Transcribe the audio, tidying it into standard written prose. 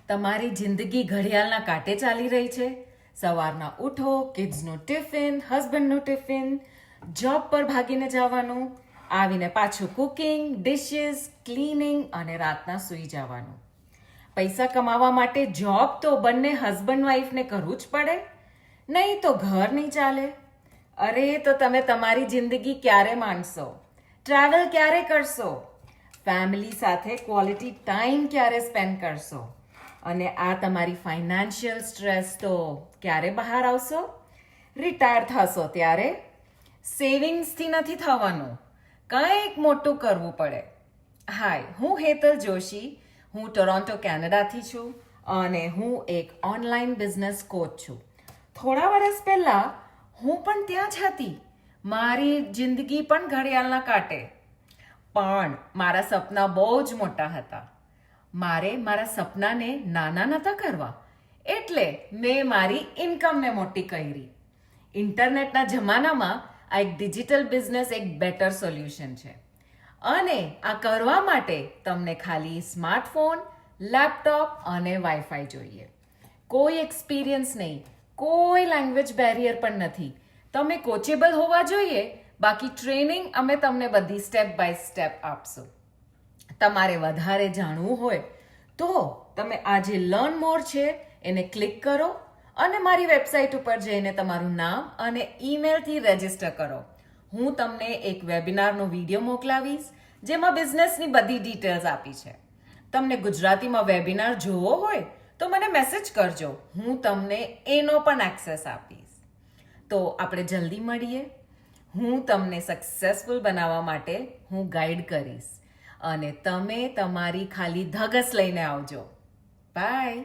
તમારી જિંદગી ઘડિયાળના કાંટે ચાલી રહી છે. સવારના ઉઠો, કિડ્સનું ટિફિન, હસબન્ડનું ટિફિન, જોબ પર ભાગીને જવાનું, આવીને પાછું કુકિંગ, ડિશિસ, ક્લીનિંગ અને રાતના સૂઈ જવાનું. પૈસા કમાવા માટે જોબ તો બંને હસબન્ડ વાઈફને કરવું જ પડે, નહીં તો ઘર નહીં ચાલે. અરે તો તમે તમારી જિંદગી ક્યારે માણશો? ટ્રાવેલ ક્યારે કરશો? ફેમિલી સાથે ક્વોલિટી ટાઈમ ક્યારે સ્પેન્ડ કરશો? અને આ તમારી ફાઇનાન્શિયલ સ્ટ્રેસ તો ક્યારે બહાર આવશો? રિટાયર થશો ત્યારે. સેવિંગ્સથી નથી થવાનું, કંઈક મોટું કરવું પડે. હાય, હું હેતલ જોશી. હું ટોરોન્ટો કેનેડાથી છું અને હું એક ઓનલાઈન બિઝનેસ કોચ છું. થોડા વર્ષ પહેલાં હું પણ ત્યાં જ હતી. મારી જિંદગી પણ ઘડિયાળના કાંટે. પણ મારા સપના બહુ જ મોટા હતા. મારે મારા સપનાને નાના નહોતા કરવા, એટલે મેં મારી ઇન્કમને મોટી કરી. ઇન્ટરનેટના જમાનામાં આ એક ડિજિટલ બિઝનેસ એક બેટર સોલ્યુશન છે. અને આ કરવા માટે તમને ખાલી સ્માર્ટફોન, લેપટોપ અને વાઈફાઈ જોઈએ. કોઈ એક્સપિરિયન્સ નહીં, કોઈ લેંગ્વેજ બેરિયર પણ નથી. તમે કોચેબલ હોવા જોઈએ, બાકી ટ્રેનિંગ અમે તમને બધી સ્ટેપ બાય સ્ટેપ આપશું. તમારે વધારે જાણવું હોય તો તમે આ જે લર્ન મોર છે એને ક્લિક કરો અને મારી વેબસાઇટ ઉપર જઈને તમારું નામ અને ઈમેલથી રજિસ્ટર કરો. હું તમને એક વેબિનારનો વિડીયો મોકલાવીશ જેમાં બિઝનેસની બધી ડિટેલ્સ આપી છે. તમને ગુજરાતીમાં વેબિનાર જોવો હોય તો મને મેસેજ કરજો, હું તમને એનો પણ એક્સેસ આપીશ. તો આપણે જલ્દી મળીએ. હું તમને સક્સેસફુલ બનાવવા માટે હું ગાઈડ કરીશ અને તમે તમારી ખાલી ધગસ લઈને આવજો. બાય.